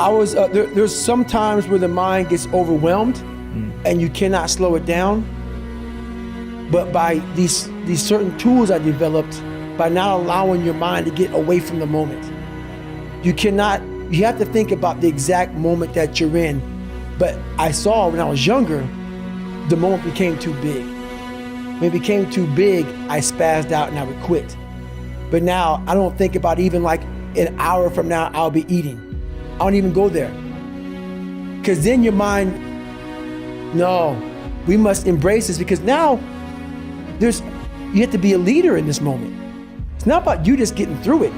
there's some times where the mind gets overwhelmed and you cannot slow it down. But by these certain tools I developed, by not allowing your mind to get away from the moment. You have to think about the exact moment that you're in. But I saw when I was younger, the moment became too big. When it became too big, I spazzed out and I would quit. But now I don't think about even like an hour from now, I'll be eating. I don't even go there. Because then your mind, no, we must embrace this, because now you have to be a leader in this moment. It's not about you just getting through it.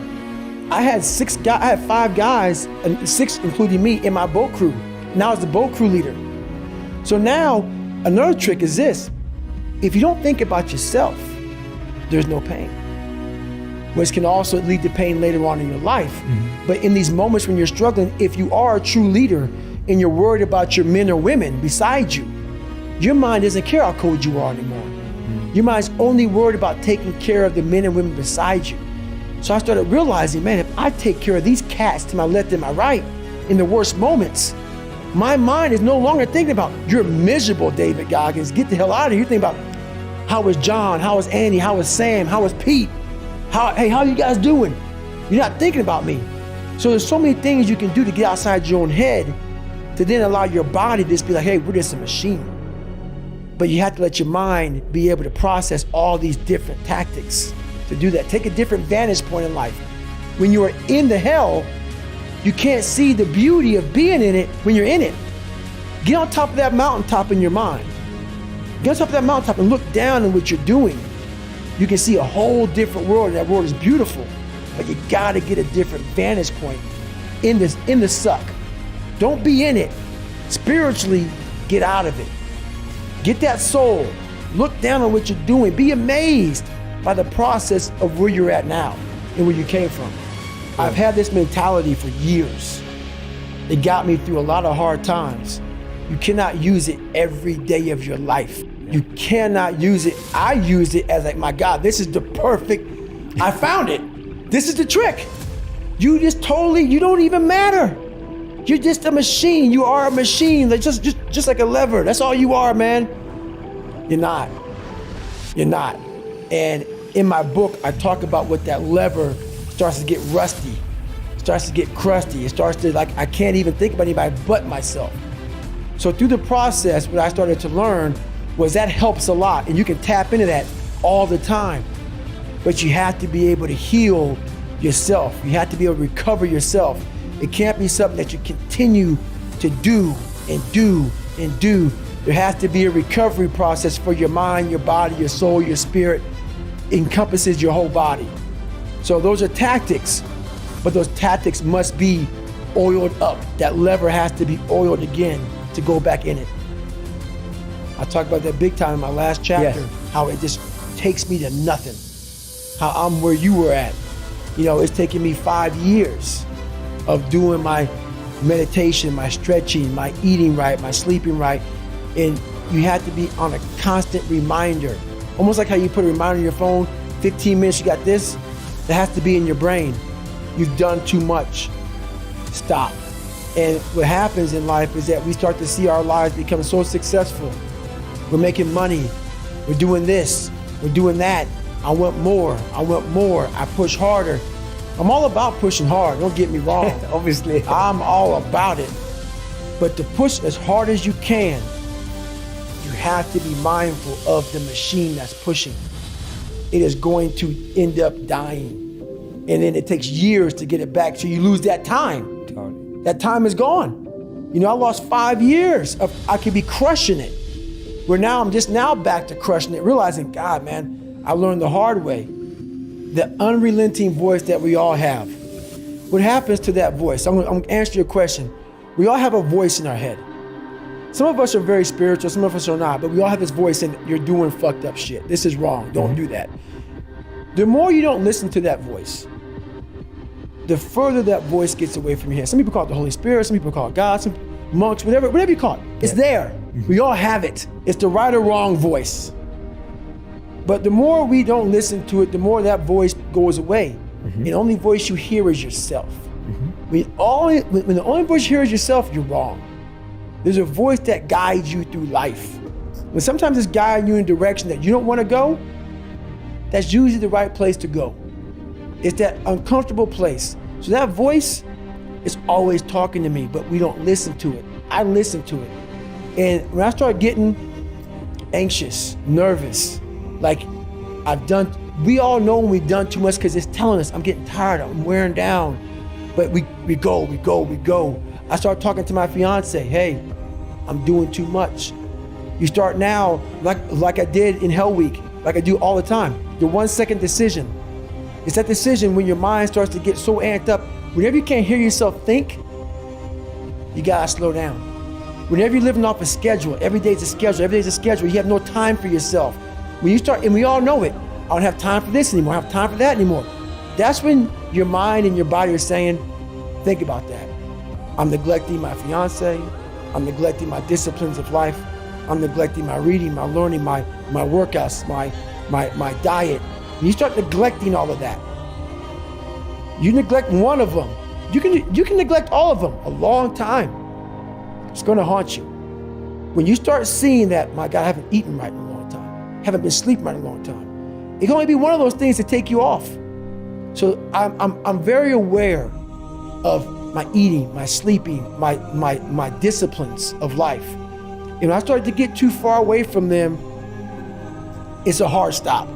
I had 5 guys, and 6 including me, in my boat crew. Now I was the boat crew leader. So now, another trick is this. If you don't think about yourself, there's no pain. Which can also lead to pain later on in your life. Mm-hmm. But in these moments when you're struggling, if you are a true leader and you're worried about your men or women beside you, your mind doesn't care how cold you are anymore. Mm-hmm. Your mind's only worried about taking care of the men and women beside you. So I started realizing, man, if I take care of these cats to my left and my right in the worst moments, my mind is no longer thinking about, you're miserable, David Goggins, get the hell out of here. You're thinking about, how was John, how was Andy, how was Sam, how was Pete? Hey, how you guys doing? You're not thinking about me. So there's so many things you can do to get outside your own head to then allow your body to just be like, hey, we're just a machine. But you have to let your mind be able to process all these different tactics to do that. Take a different vantage point in life. When you are in the hell, you can't see the beauty of being in it when you're in it. Get on top of that mountaintop in your mind. Get on top of that mountaintop and look down on what you're doing. You can see a whole different world. That world is beautiful, but you gotta get a different vantage point in the suck. Don't be in it. Spiritually, get out of it. Get that soul. Look down on what you're doing. Be amazed by the process of where you're at now and where you came from. I've had this mentality for years. It got me through a lot of hard times. You cannot use it every day of your life. You cannot use it. I use it as like, my God, this is the perfect, I found it. This is the trick. You don't even matter. You're just a machine. You are a machine, like just like a lever. That's all you are, man. You're not. You're not. And in my book, I talk about what that lever starts to get rusty, starts to get crusty. It starts to I can't even think about anybody but myself. So through the process, what I started to learn was that helps a lot, and you can tap into that all the time. But you have to be able to heal yourself. You have to be able to recover yourself. It can't be something that you continue to do and do and do. There has to be a recovery process for your mind, your body, your soul, your spirit. It encompasses your whole body. So those are tactics, but those tactics must be oiled up. That lever has to be oiled again to go back in it. I talked about that big time in my last chapter, yes. How it just takes me to nothing. How I'm where you were at. You know, it's taken me 5 years of doing my meditation, my stretching, my eating right, my sleeping right. And you have to be on a constant reminder. Almost like how you put a reminder on your phone, 15 minutes, you got this. That has to be in your brain. You've done too much. Stop. And what happens in life is that we start to see our lives become so successful. We're making money. We're doing this. We're doing that. I want more. I want more. I push harder. I'm all about pushing hard. Don't get me wrong. Obviously. I'm all about it. But to push as hard as you can, you have to be mindful of the machine that's pushing. It is going to end up dying. And then it takes years to get it back, so you lose that time. Totally. That time is gone. You know, I lost 5 years of I could be crushing it. Where now I'm just now back to crushing it, realizing, God, man, I learned the hard way. The unrelenting voice that we all have. What happens to that voice? I'm gonna answer your question. We all have a voice in our head. Some of us are very spiritual, some of us are not, but we all have this voice and you're doing fucked up shit. This is wrong, don't do that. The more you don't listen to that voice, the further that voice gets away from your head. Some people call it the Holy Spirit, some people call it God, some monks, whatever you call it. It's there. We all have it. It's the right or wrong voice. But the more we don't listen to it, the more that voice goes away. And the only voice you hear is yourself. When the only voice you hear is yourself, you're wrong. There's a voice that guides you through life. When sometimes it's guiding you in a direction that you don't want to go, that's usually the right place to go. It's that uncomfortable place. So that voice is always talking to me, but we don't listen to it. I listen to it. And when I start getting anxious, nervous, like we all know when we've done too much because it's telling us, I'm getting tired, I'm wearing down. But we go. I start talking to my fiance, hey, I'm doing too much. You start now, like I did in Hell Week, like I do all the time, the 1 second decision. It's that decision when your mind starts to get so amped up. Whenever you can't hear yourself think, you gotta slow down. Whenever you're living off a schedule, every day's a schedule, you have no time for yourself. When you start, and we all know it, I don't have time for this anymore, I don't have time for that anymore. That's when your mind and your body are saying, think about that. I'm neglecting my fiance, I'm neglecting my disciplines of life, I'm neglecting my reading, my learning, my workouts, my diet. When you start neglecting all of that, you neglect one of them, you can neglect all of them a long time. It's gonna haunt you. When you start seeing that, my God, I haven't eaten right in a long time, haven't been sleeping right in a long time, it can only be one of those things to take you off. So I'm very aware of my eating, my sleeping, my disciplines of life. And when I started to get too far away from them, it's a hard stop.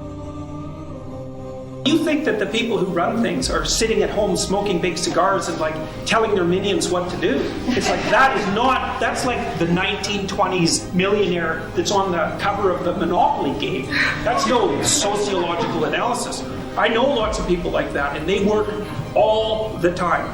You think that the people who run things are sitting at home smoking big cigars and like telling their minions what to do. It's like that's like the 1920s millionaire that's on the cover of the Monopoly game. That's no sociological analysis. I know lots of people like that, and they work all the time,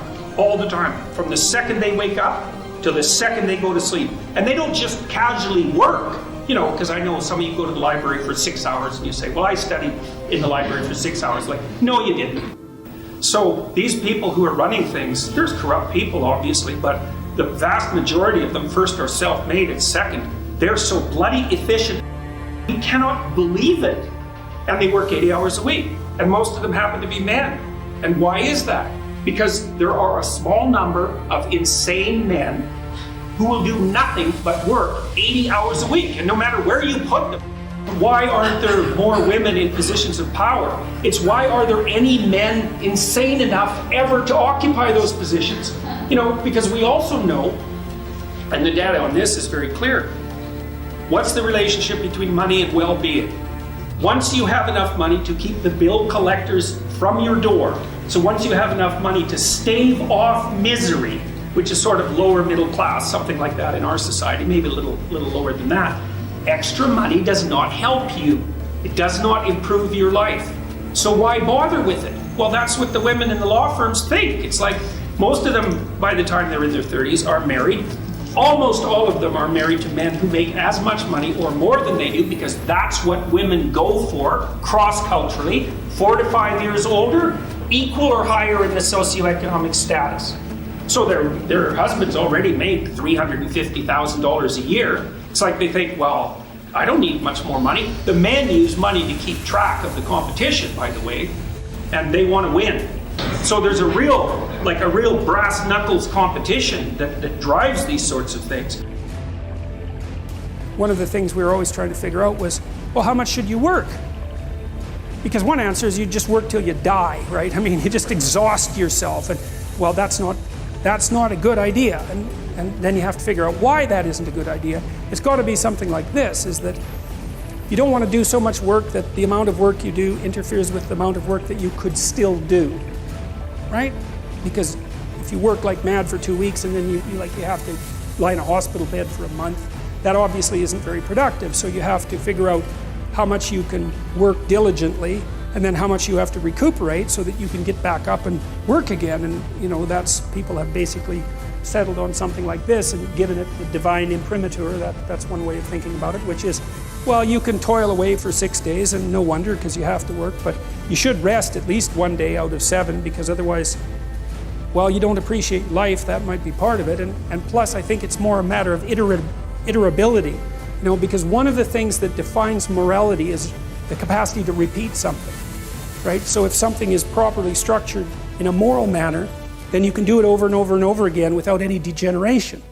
from the second they wake up to the second they go to sleep. And they don't just casually work, because I know some of you go to the library for 6 hours and you say, well, I studied in the library for 6 hours. Like, no, you didn't. So these people who are running things, there's corrupt people, obviously, but the vast majority of them, first, are self-made, and second, they're so bloody efficient, you cannot believe it. And they work 80 hours a week. And most of them happen to be men. And why is that? Because there are a small number of insane men who will do nothing but work 80 hours a week. And no matter where you put them, why aren't there more women in positions of power? It's why are there any men insane enough ever to occupy those positions? Because we also know, and the data on this is very clear, what's the relationship between money and well-being? Once you have enough money to keep the bill collectors from your door, so once you have enough money to stave off misery, which is sort of lower middle class, something like that in our society, maybe a little lower than that, extra money does not help you. It does not improve your life. So why bother with it? Well, that's what the women in the law firms think. It's like most of them, by the time they're in their 30s, are married. Almost all of them are married to men who make as much money or more than they do, because that's what women go for cross-culturally. 4 to 5 years older, equal or higher in the socioeconomic status. So their husbands already make $350,000 a year. It's like they think, well, I don't need much more money. The men use money to keep track of the competition, by the way, and they want to win. So there's a real brass knuckles competition that drives these sorts of things. One of the things we were always trying to figure out was, well, how much should you work? Because one answer is you just work till you die, right? I mean, you just exhaust yourself, and well, that's not a good idea. And then you have to figure out why that isn't a good idea. It's got to be something like this, is that you don't want to do so much work that the amount of work you do interferes with the amount of work that you could still do, right? Because if you work like mad for 2 weeks and then you have to lie in a hospital bed for a month, that obviously isn't very productive. So you have to figure out how much you can work diligently and then how much you have to recuperate so that you can get back up and work again. And that's, people have basically settled on something like this and given it the divine imprimatur. That's one way of thinking about it, which is, well, you can toil away for 6 days, and no wonder, because you have to work, but you should rest at least 1 day out of 7, because otherwise, well, you don't appreciate life. That might be part of it. And plus, I think it's more a matter of iterability, because one of the things that defines morality is the capacity to repeat something, right? So if something is properly structured in a moral manner, then you can do it over and over and over again without any degeneration.